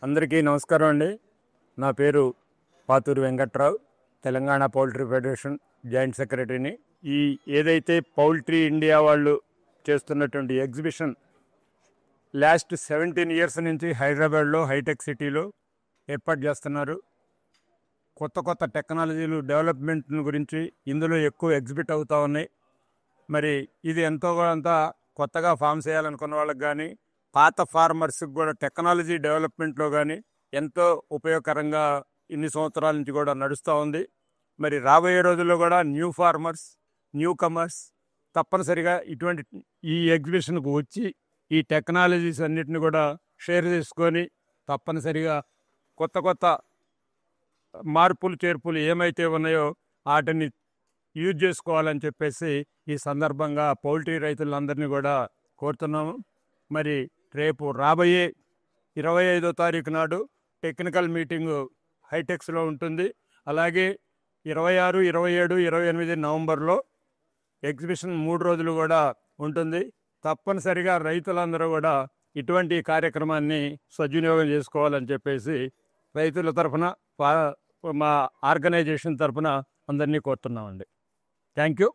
అందరికీ నమస్కారం అండి. నా పేరు Paturi Venkatrao, Telangana poultry federation joint సెక్రటరీని. ఈ ఏదైతే పౌల్ట్రీ ఇండియా వాళ్ళు చేస్తున్నటువంటి ఎగ్జిబిషన్ లాస్ట్ 17 ఇయర్స్ నుంచి హైదరాబాద్లో హైటెక్ సిటీలో ఏర్పాటు చేస్తున్నారు. కొత్త కొత్త టెక్నాలజీలు డెవలప్మెంట్ గురించి ఇందులో ఎక్కువ ఎగ్జిబిట్ అవుతూ ఉన్నాయి. మరి ఇది ఎంతో కొంత కొత్తగా ఫామ్ చేయాలనుకున్న వాళ్ళకి కానీ, పాత ఫార్మర్స్కి కూడా టెక్నాలజీ డెవలప్మెంట్లో కానీ ఎంతో ఉపయోగకరంగా ఇన్ని సంవత్సరాల నుంచి కూడా నడుస్తూ ఉంది. మరి రాబోయే రోజుల్లో కూడా న్యూ ఫార్మర్స్, న్యూ కమర్స్ తప్పనిసరిగా ఇటువంటి ఈ ఎగ్జిబిషన్కు వచ్చి ఈ టెక్నాలజీస్ అన్నిటిని కూడా షేర్ చేసుకొని తప్పనిసరిగా కొత్త కొత్త మార్పులు చేర్పులు ఏమైతే ఉన్నాయో వాటిని యూజ్ చేసుకోవాలని చెప్పేసి ఈ సందర్భంగా పౌల్ట్రీ రైతులందరినీ కూడా కోరుతున్నాము. మరి రేపు రాబోయే 25వ తారీఖు నాడు టెక్నికల్ మీటింగు హైటెక్స్లో ఉంటుంది. అలాగే 26, 27, 28 నవంబర్లో ఎగ్జిబిషన్ 3 రోజులు కూడా ఉంటుంది. తప్పనిసరిగా రైతులందరూ కూడా ఇటువంటి కార్యక్రమాన్ని సద్వినియోగం చేసుకోవాలని చెప్పేసి రైతుల తరఫున మా ఆర్గనైజేషన్ తరఫున అందరినీ కోరుతున్నామండి. Thank you.